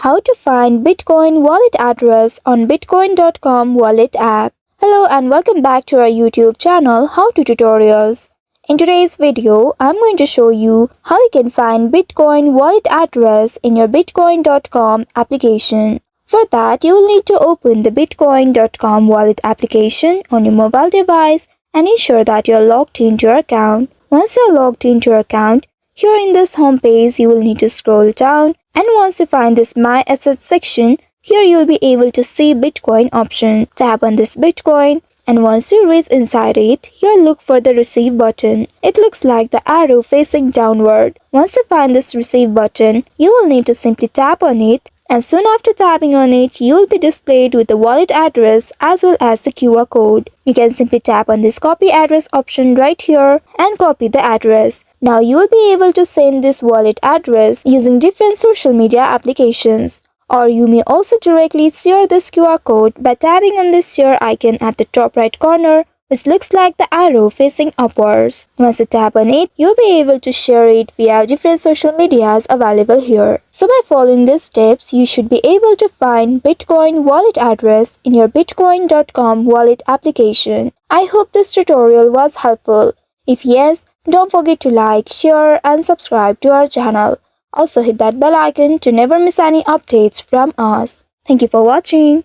How to find Bitcoin wallet address on bitcoin.com wallet app. Hello and welcome back to our YouTube channel How to Tutorials. In today's video, I'm going to show you how you can find Bitcoin wallet address in your bitcoin.com application. For that, you will need to open the bitcoin.com wallet application on your mobile device and ensure that you're logged into your account. Once you're logged into your account, here in this home page, you will need to scroll down, and once you find this My Assets section, here you will be able to see Bitcoin option. Tap on this Bitcoin, and once you reach inside it, here look for the Receive button. It looks like the arrow facing downward. Once you find this Receive button, you will need to simply tap on it, and soon after tapping on it, you will be displayed with the wallet address as well as the QR code. You can simply tap on this copy address option right here and copy the address. Now you will be able to send this wallet address using different social media applications. Or you may also directly share this QR code by tapping on this share icon at the top right corner, which looks like the arrow facing upwards. Once you tap on it, you'll be able to share it via different social medias available here. So by following these steps, you should be able to find Bitcoin wallet address in your bitcoin.com wallet application. I hope this tutorial was helpful. If yes, don't forget to like, share and subscribe to our channel. Also hit that bell icon to never miss any updates from us. Thank you for watching.